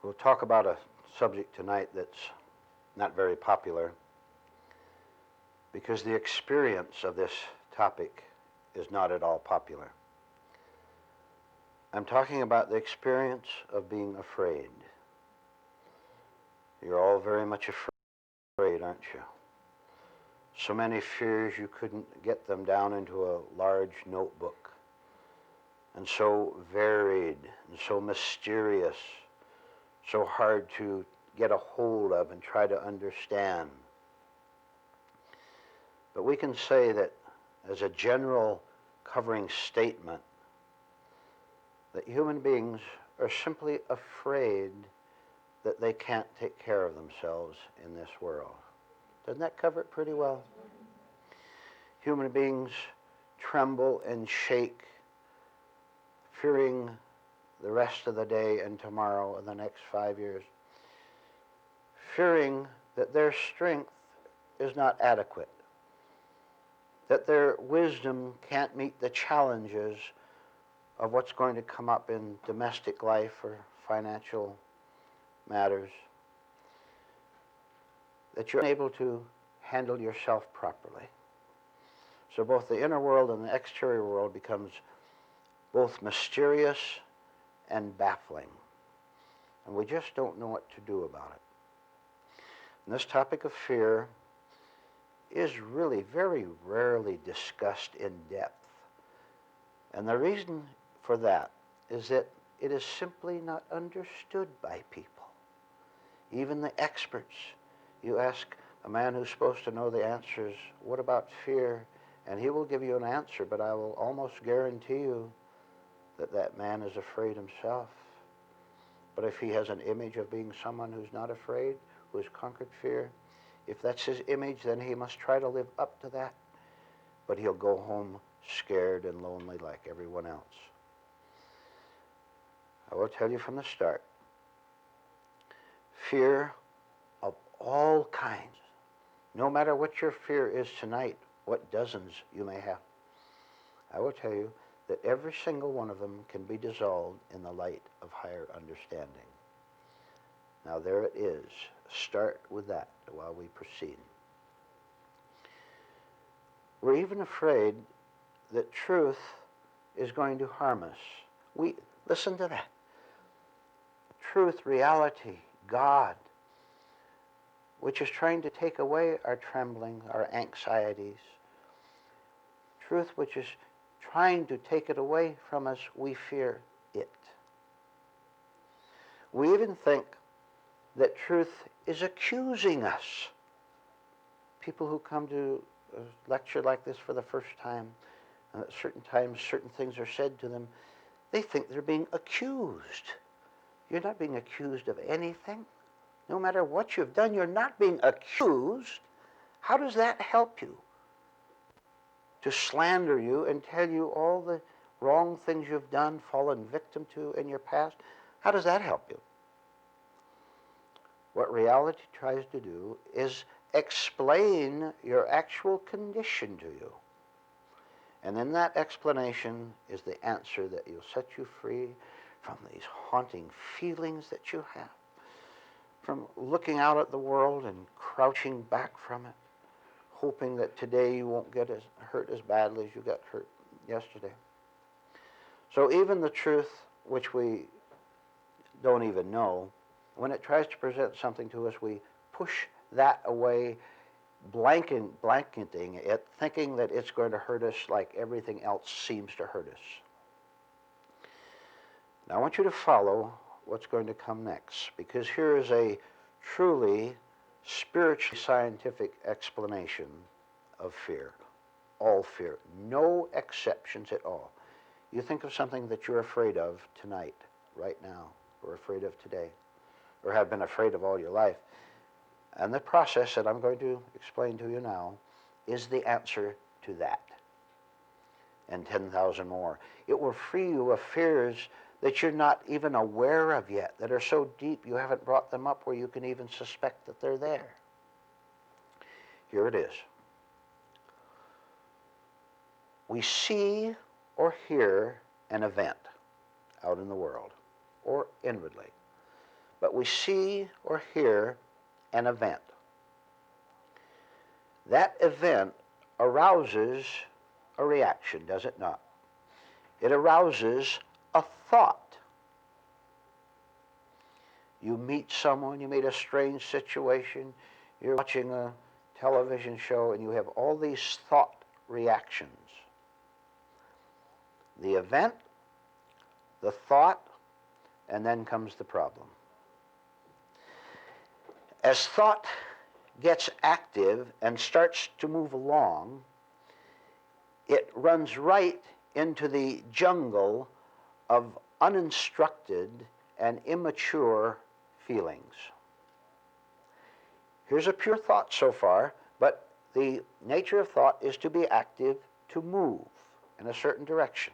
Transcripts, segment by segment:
We'll talk about a subject tonight that's not very popular because the experience of this topic is not at all popular. I'm talking about the experience of being afraid. You're all very much afraid, aren't you? So many fears you couldn't get them down into a large notebook, and so varied and so mysterious, so hard to get a hold of and try to understand. But we can say that as a general covering statement that human beings are simply afraid that they can't take care of themselves in this world. Doesn't that cover it pretty well? Human beings tremble and shake, fearing the rest of the day and tomorrow and the next 5 years, fearing that their strength is not adequate, that their wisdom can't meet the challenges of what's going to come up in domestic life or financial matters, that you're unable to handle yourself properly. So both the inner world and the exterior world becomes both mysterious and baffling. And we just don't know what to do about it. And this topic of fear is really very rarely discussed in depth. And the reason for that is that it is simply not understood by people. Even the experts. You ask a man who's supposed to know the answers, what about fear? And he will give you an answer, but I will almost guarantee you that that man is afraid himself. But if he has an image of being someone who's not afraid, who has conquered fear, if that's his image, then he must try to live up to that. But he'll go home scared and lonely like everyone else. I will tell you from the start, fear of all kinds, no matter what your fear is tonight, what dozens you may have, I will tell you that every single one of them can be dissolved in the light of higher understanding. Now there it is. Start with that while we proceed. We're even afraid that truth is going to harm us. Listen to that. Truth, reality, God, which is trying to take away our trembling, our anxieties. Truth which is trying to take it away from us, we fear it. We even think that truth is accusing us. People who come to a lecture like this for the first time, and at certain times certain things are said to them, they think they're being accused. You're not being accused of anything. No matter what you've done, you're not being accused. How does that help you? To slander you and tell you all the wrong things you've done, fallen victim to in your past, how does that help you? What reality tries to do is explain your actual condition to you. And in that explanation is the answer that will set you free from these haunting feelings that you have, from looking out at the world and crouching back from it, hoping that today you won't get hurt as badly as you got hurt yesterday. So even the truth, which we don't even know, when it tries to present something to us, we push that away, blanketing it, thinking that it's going to hurt us like everything else seems to hurt us. Now I want you to follow what's going to come next, because here is a truly spiritually scientific explanation of fear. All fear. No exceptions at all. You think of something that you're afraid of tonight, right now, or afraid of today, or have been afraid of all your life. And the process that I'm going to explain to you now is the answer to that. And 10,000 more. It will free you of fears that you're not even aware of yet, that are so deep you haven't brought them up where you can even suspect that they're there. Here it is. We see or hear an event out in the world or inwardly. but we see or hear an event. That event arouses a reaction, does it not? It arouses a thought. You meet someone, you meet a strange situation, you're watching a television show, and you have all these thought reactions. The event, the thought, and then comes the problem. As thought gets active and starts to move along, it runs right into the jungle of uninstructed and immature feelings. Here's a pure thought so far, but the nature of thought is to be active, to move in a certain direction.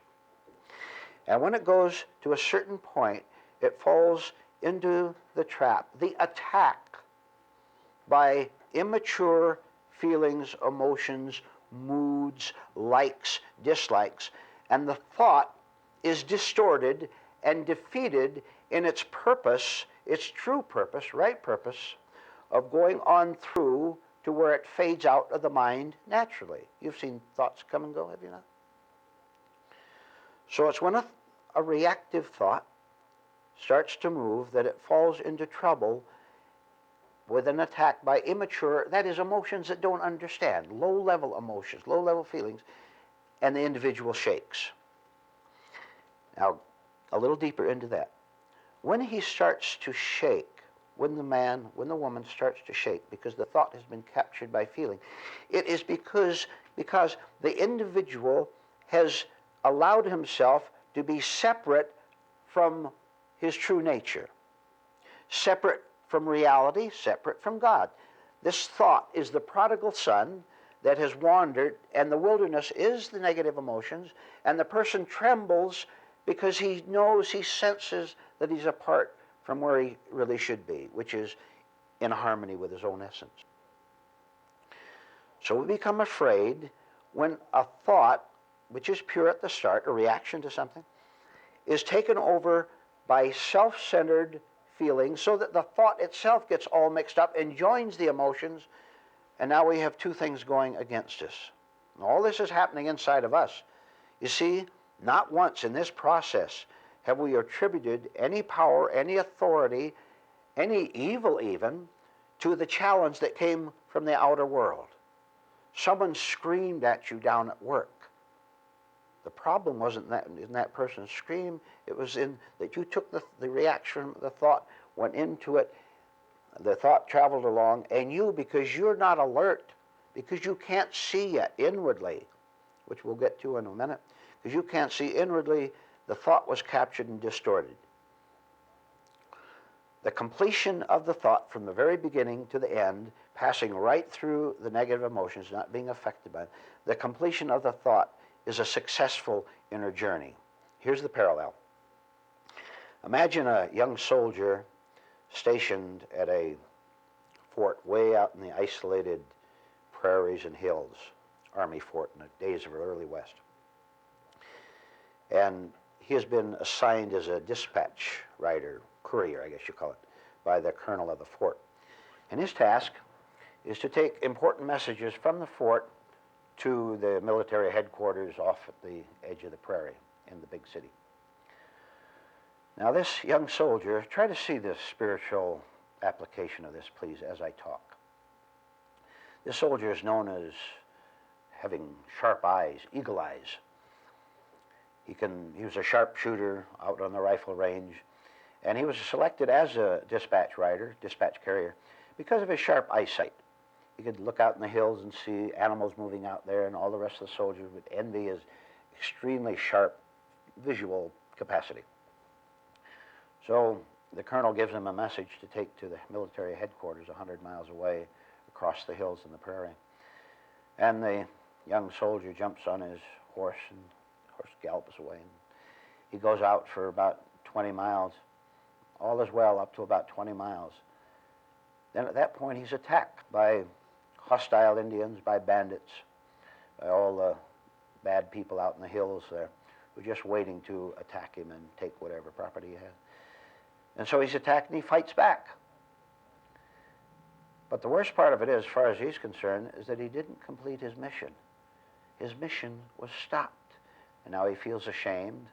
And when it goes to a certain point, it falls into the trap, the attack by immature feelings, emotions, moods, likes, dislikes, and the thought is distorted and defeated in its purpose, its true purpose, right purpose, of going on through to where it fades out of the mind naturally. You've seen thoughts come and go, have you not? So it's when a reactive thought starts to move that it falls into trouble with an attack by immature, that is, emotions that don't understand, low-level emotions, low-level feelings, and the individual shakes. Now, a little deeper into that. When he starts to shake, when the woman starts to shake, because the thought has been captured by feeling, it is because the individual has allowed himself to be separate from his true nature, separate from reality, separate from God. This thought is the prodigal son that has wandered, and the wilderness is the negative emotions, and the person trembles because he knows, he senses that he's apart from where he really should be, which is in harmony with his own essence. So we become afraid when a thought, which is pure at the start, a reaction to something, is taken over by self-centered feelings so that the thought itself gets all mixed up and joins the emotions, and now we have two things going against us. And all this is happening inside of us. You see, not once in this process have we attributed any power, any authority, any evil even, to the challenge that came from the outer world. Someone screamed at you down at work. The problem wasn't in that person's scream, it was in that you took the reaction, the thought went into it, the thought traveled along, and you, because you're not alert, because you can't see yet inwardly, which we'll get to in a minute, because you can't see inwardly, the thought was captured and distorted. The completion of the thought from the very beginning to the end, passing right through the negative emotions, not being affected by it, the completion of the thought is a successful inner journey. Here's the parallel. Imagine a young soldier stationed at a fort way out in the isolated prairies and hills, Army fort in the days of the early West. And he has been assigned as a dispatch rider, courier, I guess you call it, by the colonel of the fort. And his task is to take important messages from the fort to the military headquarters off at the edge of the prairie in the big city. Now this young soldier, try to see the spiritual application of this, please, as I talk. This soldier is known as having sharp eyes, eagle eyes. He was a sharpshooter out on the rifle range, and he was selected as a dispatch rider, dispatch carrier, because of his sharp eyesight. He could look out in the hills and see animals moving out there, and all the rest of the soldiers would envy his extremely sharp visual capacity. So the colonel gives him a message to take to the military headquarters 100 miles away across the hills in the prairie. And the young soldier jumps on his horse, and the horse gallops away. And he goes out for about 20 miles. All is well up to about 20 miles. Then at that point he's attacked by hostile Indians, by bandits, by all the bad people out in the hills there who are just waiting to attack him and take whatever property he has. And so he's attacked and he fights back. But the worst part of it is, as far as he's concerned, is that he didn't complete his mission. His mission was stopped. And now he feels ashamed.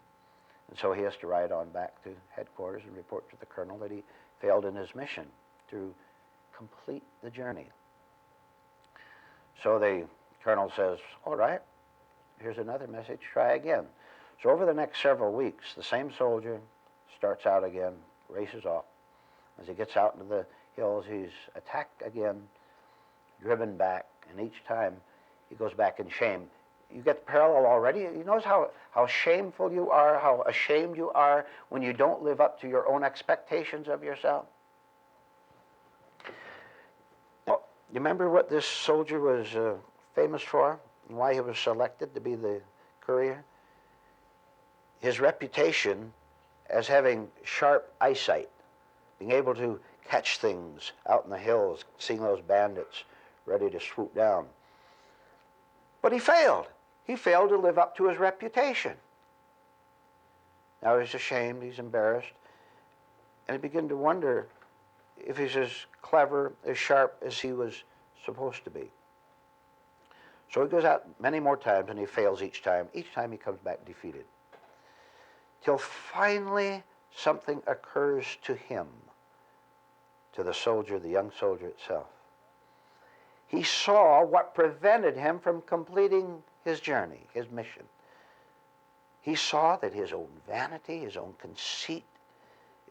And so he has to ride on back to headquarters and report to the colonel that he failed in his mission to complete the journey. So the colonel says, all right, here's another message, try again. So over the next several weeks, the same soldier starts out again, races off. As he gets out into the hills, he's attacked again, driven back, and each time he goes back in shame. You get the parallel already? You notice how shameful you are, how ashamed you are when you don't live up to your own expectations of yourself? Well, you remember what this soldier was famous for and why he was selected to be the courier? His reputation as having sharp eyesight, being able to catch things out in the hills, seeing those bandits ready to swoop down. But he failed. He failed to live up to his reputation. Now he's ashamed, he's embarrassed, and he began to wonder if he's as clever, as sharp as he was supposed to be. So he goes out many more times and he fails each time. Each time he comes back defeated. Till finally something occurs to him, to the soldier, the young soldier itself. He saw what prevented him from completing his journey, his mission. He saw that his own vanity, his own conceit,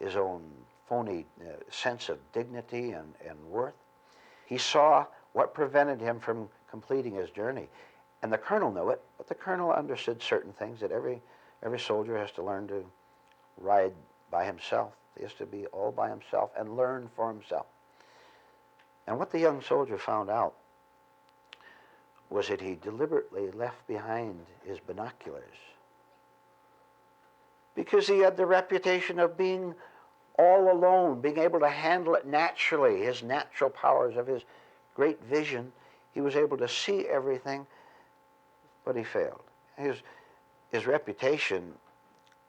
his own phony sense of dignity and worth, he saw what prevented him from completing his journey. And the colonel knew it, but the colonel understood certain things, that every soldier has to learn to ride by himself. He has to be all by himself and learn for himself. And what the young soldier found out was that he deliberately left behind his binoculars because he had the reputation of being all alone, being able to handle it naturally, his natural powers of his great vision. He was able to see everything, but he failed. His reputation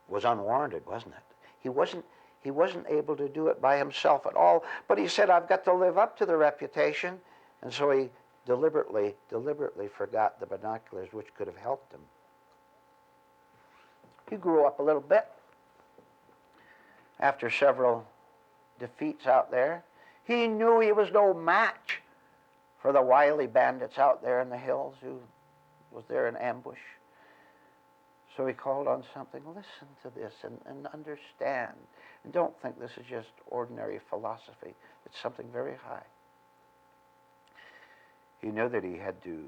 was unwarranted, wasn't it? He wasn't able to do it by himself at all, but he said, I've got to live up to the reputation, and so he deliberately forgot the binoculars which could have helped him. He grew up a little bit. After several defeats out there, he knew he was no match for the wily bandits out there in the hills who was there in ambush. So he called on something, listen to this and understand. And don't think this is just ordinary philosophy. It's something very high. He knew that he had to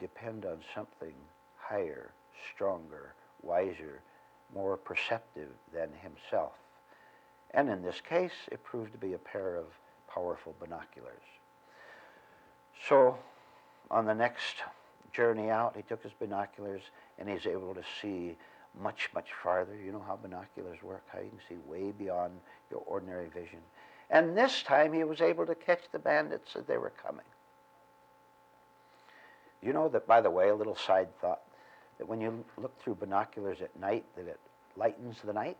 depend on something higher, stronger, wiser, more perceptive than himself. And in this case, it proved to be a pair of powerful binoculars. So on the next journey out, he took his binoculars and he's able to see much, much farther. You know how binoculars work, how you can see way beyond your ordinary vision. And this time he was able to catch the bandits as they were coming. You know that, by the way, a little side thought, that when you look through binoculars at night, that it lightens the night?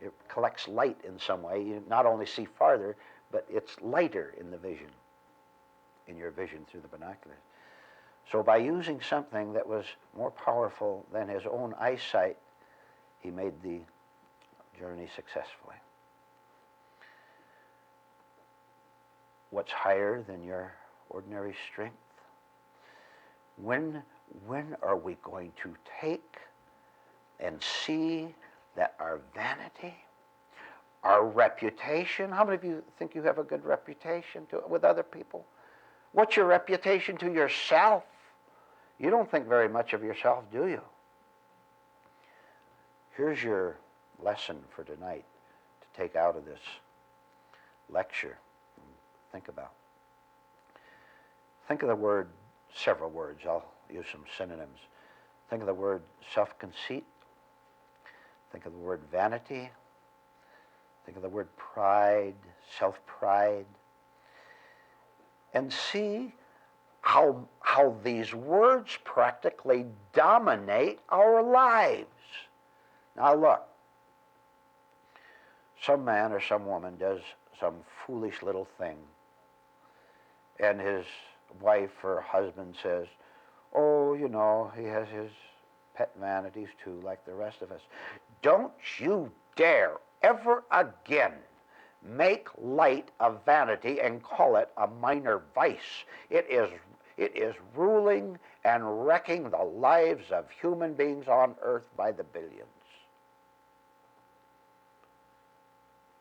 It collects light in some way. You not only see farther, but it's lighter in the vision, in your vision through the binoculars. So by using something that was more powerful than his own eyesight, he made the journey successfully. What's higher than your ordinary strength? When are we going to take and see that our vanity, our reputation, how many of you think you have a good reputation with other people? What's your reputation to yourself? You don't think very much of yourself, do you? Here's your lesson for tonight to take out of this lecture and think about. Think of the word, several words, I'll use some synonyms. Think of the word self-conceit. Think of the word vanity. Think of the word pride, self-pride. And see how these words practically dominate our lives. Now look, some man or some woman does some foolish little thing, and his wife or husband says, oh, you know, he has his pet vanities too, like the rest of us. Don't you dare ever again make light of vanity and call it a minor vice. It is ruling and wrecking the lives of human beings on earth by the billions.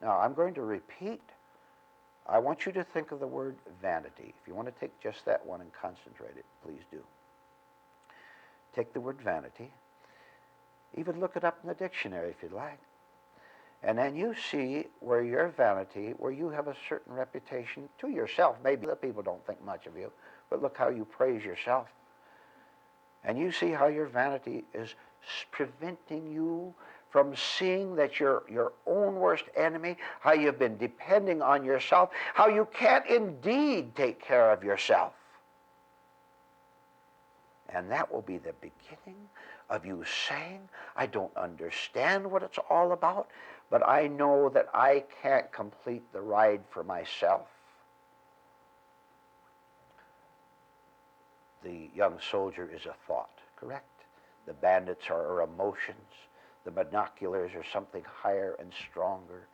Now, I'm going to repeat. I want you to think of the word vanity. If you want to take just that one and concentrate it, please do. Take the word vanity. Even look it up in the dictionary if you'd like. And then you see where your vanity, where you have a certain reputation to yourself. Maybe the people don't think much of you, but look how you praise yourself. And you see how your vanity is preventing you from seeing that you're your own worst enemy, how you've been depending on yourself, how you can't indeed take care of yourself. And that will be the beginning of you saying, I don't understand what it's all about, but I know that I can't complete the ride for myself. The young soldier is a thought, correct? The bandits are emotions. The binoculars are something higher and stronger,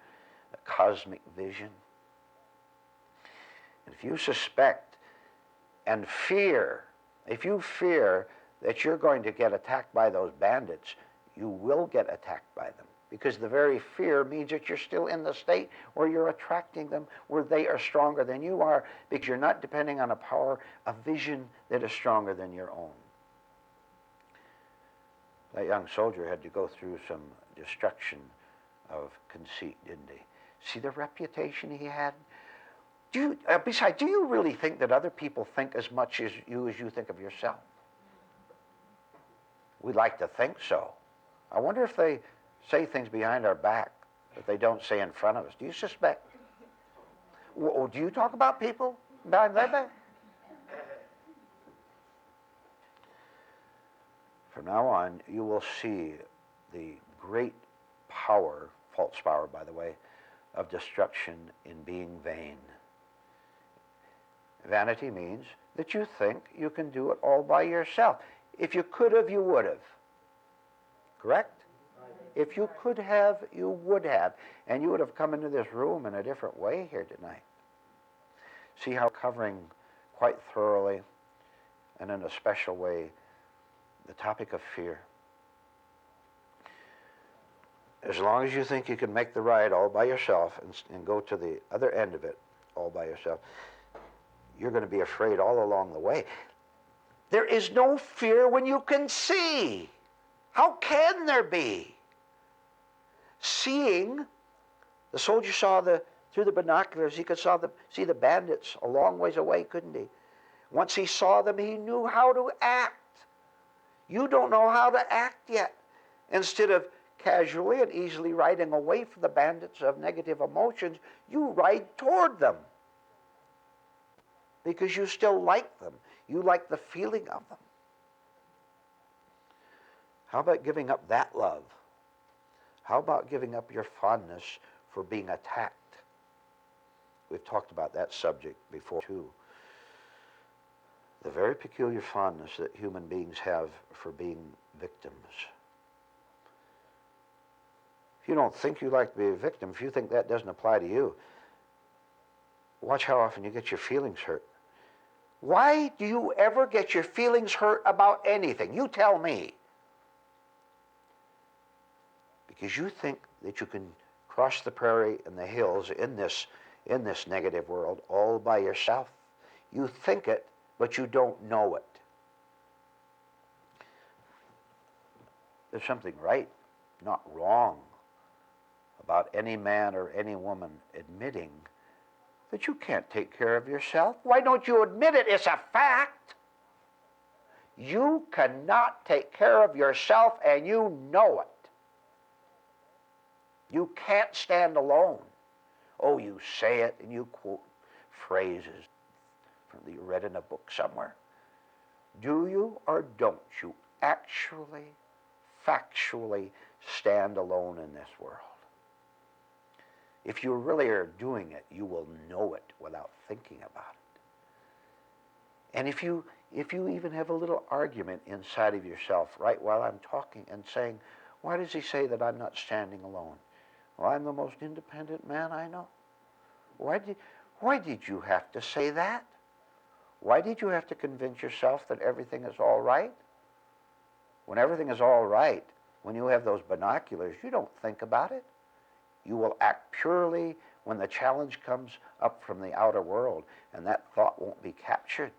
a cosmic vision. And if you suspect and fear, if you fear that you're going to get attacked by those bandits, you will get attacked by them. Because the very fear means that you're still in the state where you're attracting them, where they are stronger than you are, because you're not depending on a power, a vision that is stronger than your own. That young soldier had to go through some destruction of conceit, didn't he? See the reputation he had? Besides, do you really think that other people think as much as you think of yourself? We like to think so. I wonder if they say things behind our back that they don't say in front of us. Do you suspect? Do you talk about people behind their back? From now on, you will see the great power, false power, by the way, of destruction in being vain. Vanity means that you think you can do it all by yourself. If you could have, you would have. Correct? If you could have, you would have. And you would have come into this room in a different way here tonight. See how covering quite thoroughly and in a special way the topic of fear. As long as you think you can make the ride all by yourself and go to the other end of it all by yourself, you're going to be afraid all along the way. There is no fear when you can see. How can there be? Seeing, the soldier saw through the binoculars, he could see the bandits a long ways away, couldn't he? Once he saw them, he knew how to act. You don't know how to act yet. Instead of casually and easily riding away from the bandits of negative emotions, you ride toward them. Because you still like them. You like the feeling of them. How about giving up that love? How about giving up your fondness for being attacked? We've talked about that subject before too. The very peculiar fondness that human beings have for being victims. If you don't think you like to be a victim, if you think that doesn't apply to you, watch how often you get your feelings hurt. Why do you ever get your feelings hurt about anything? You tell me. Because you think that you can cross the prairie and the hills in this negative world all by yourself. You think it, but you don't know it. There's something right, not wrong, about any man or any woman admitting that you can't take care of yourself. Why don't you admit it? It's a fact. You cannot take care of yourself, and you know it. You can't stand alone. Oh, you say it and you quote phrases that you read in a book somewhere. Do you or don't you actually, factually stand alone in this world? If you really are doing it, you will know it without thinking about it. And if you even have a little argument inside of yourself right while I'm talking and saying, why does he say that I'm not standing alone? Well, I'm the most independent man I know. Why did you have to say that? Why did you have to convince yourself that everything is all right? When everything is all right, when you have those binoculars, you don't think about it. You will act purely when the challenge comes up from the outer world, and that thought won't be captured.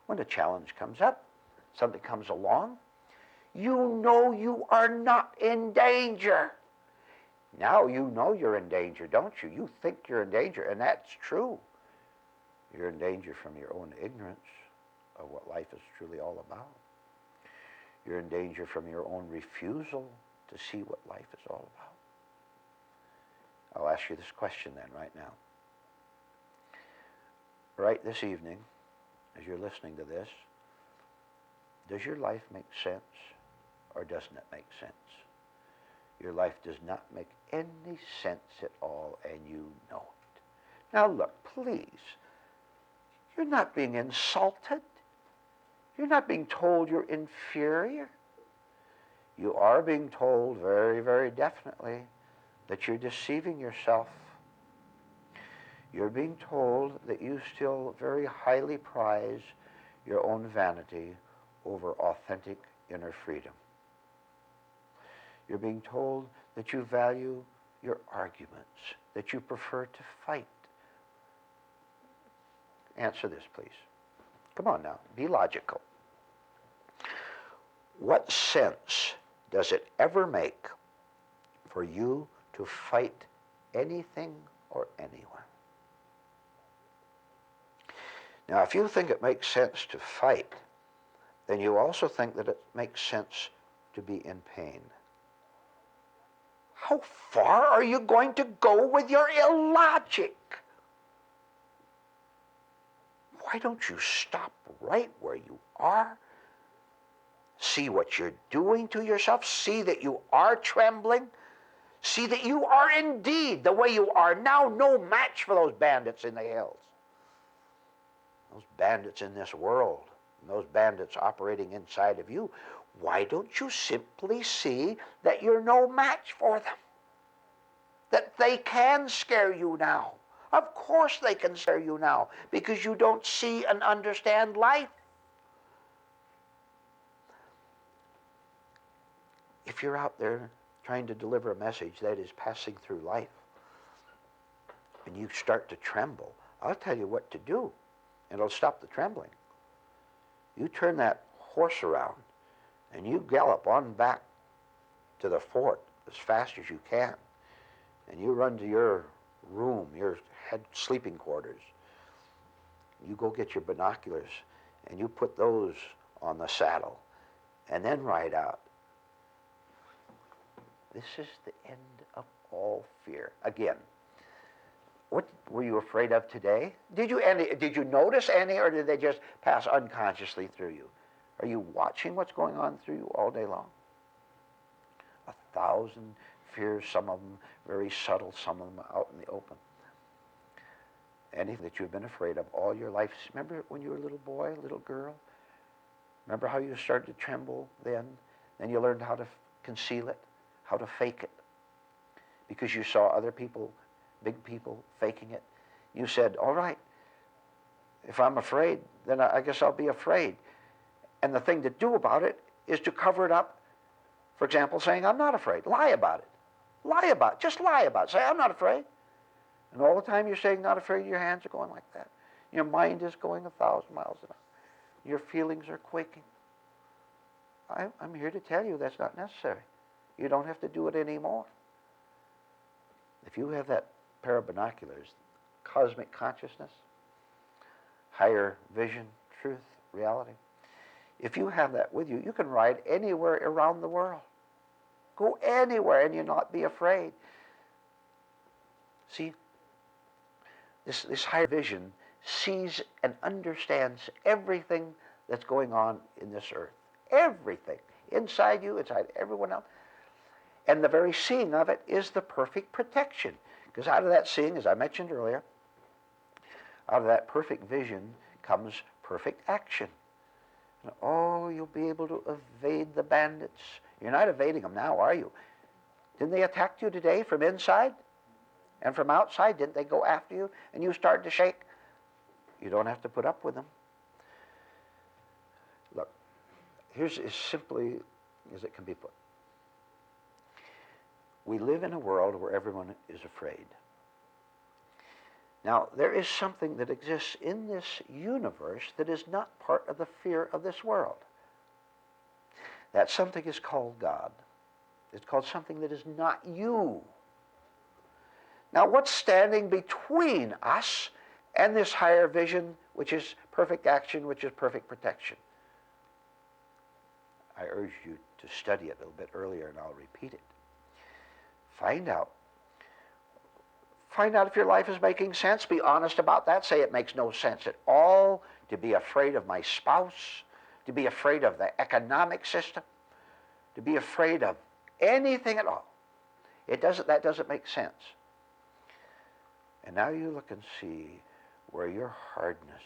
When the challenge comes up, something comes along, you know you are not in danger. Now you know you're in danger, don't you? You think you're in danger, and that's true. You're in danger from your own ignorance of what life is truly all about. You're in danger from your own refusal to see what life is all about. I'll ask you this question then right now. Right this evening, as you're listening to this, does your life make sense or doesn't it make sense? Your life does not make any sense at all, and you know it. Now look, please, you're not being insulted. You're not being told you're inferior. You are being told very, very definitely that you're deceiving yourself. You're being told that you still very highly prize your own vanity over authentic inner freedom. You're being told that you value your arguments, that you prefer to fight. Answer this, please. Come on now, be logical. What sense does it ever make for you to fight anything or anyone? Now, if you think it makes sense to fight, then you also think that it makes sense to be in pain. How far are you going to go with your illogic? Why don't you stop right where you are? See what you're doing to yourself. See that you are trembling. See that you are indeed, the way you are now, no match for those bandits in the hills. Those bandits in this world, and those bandits operating inside of you. Why don't you simply see that you're no match for them? That they can scare you now. Of course they can scare you now, because you don't see and understand life. If you're out there trying to deliver a message that is passing through life, and you start to tremble, I'll tell you what to do, and it'll stop the trembling. You turn that horse around, and you gallop on back to the fort as fast as you can, and you run to your room, your head sleeping quarters. You go get your binoculars, and you put those on the saddle, and then ride out. This is the end of all fear. Again, what were you afraid of today? Did you notice any, or did they just pass unconsciously through you? Are you watching what's going on through you all day long? 1,000 fears, some of them very subtle, some of them out in the open. Anything that you've been afraid of all your life. Remember when you were a little boy, little girl? Remember how you started to tremble then? Then you learned how to conceal it, how to fake it. Because you saw other people, big people, faking it. You said, all right, if I'm afraid, then I guess I'll be afraid. And the thing to do about it is to cover it up. For example, saying, I'm not afraid. Lie about it. Lie about it. Just lie about it. Say, I'm not afraid. And all the time you're saying not afraid, your hands are going like that. Your mind is going 1,000 miles an hour. Your feelings are quaking. I'm here to tell you that's not necessary. You don't have to do it anymore. If you have that pair of binoculars, cosmic consciousness, higher vision, truth, reality, if you have that with you, you can ride anywhere around the world. Go anywhere and you'll not be afraid. See, this higher vision sees and understands everything that's going on in this earth. Everything. Inside you, inside everyone else. And the very seeing of it is the perfect protection. Because out of that seeing, as I mentioned earlier, out of that perfect vision comes perfect action. And, oh, you'll be able to evade the bandits. You're not evading them now, are you? Didn't they attack you today from inside and from outside? Didn't they go after you and you started to shake? You don't have to put up with them. Look, here's as simply as it can be put. We live in a world where everyone is afraid. Now, there is something that exists in this universe that is not part of the fear of this world. That something is called God. It's called something that is not you. Now, what's standing between us and this higher vision, which is perfect action, which is perfect protection? I urge you to study it a little bit earlier, and I'll repeat it. Find out. Find out if your life is making sense. Be honest about that. Say it makes no sense at all to be afraid of my spouse, to be afraid of the economic system, to be afraid of anything at all. That doesn't make sense. And now you look and see where your hardness,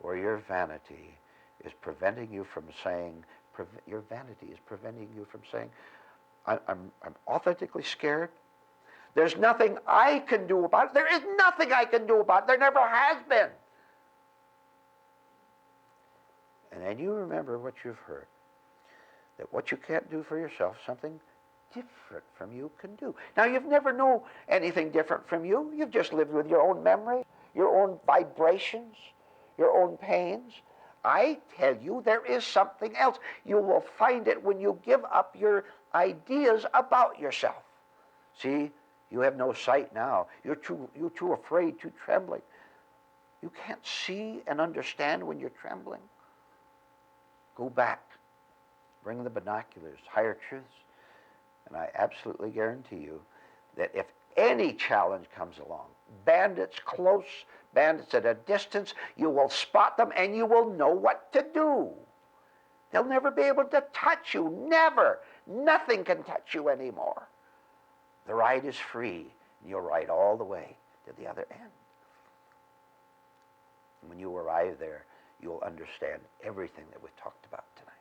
where your vanity is preventing you from saying, your vanity is preventing you from saying, I'm authentically scared. There's nothing I can do about it. There is nothing I can do about it. There never has been. And then you remember what you've heard. That what you can't do for yourself, something different from you can do. Now, you've never known anything different from you. You've just lived with your own memory, your own vibrations, your own pains. I tell you, there is something else. You will find it when you give up your ideas about yourself. See, you have no sight now. You're too afraid, too trembling. You can't see and understand when you're trembling. Go back. Bring the binoculars, higher truths. And I absolutely guarantee you that if any challenge comes along, bandits close, bandits at a distance, you will spot them and you will know what to do. They'll never be able to touch you. Never. Nothing can touch you anymore. The ride is free, and you'll ride all the way to the other end. And when you arrive there, you'll understand everything that we've talked about tonight.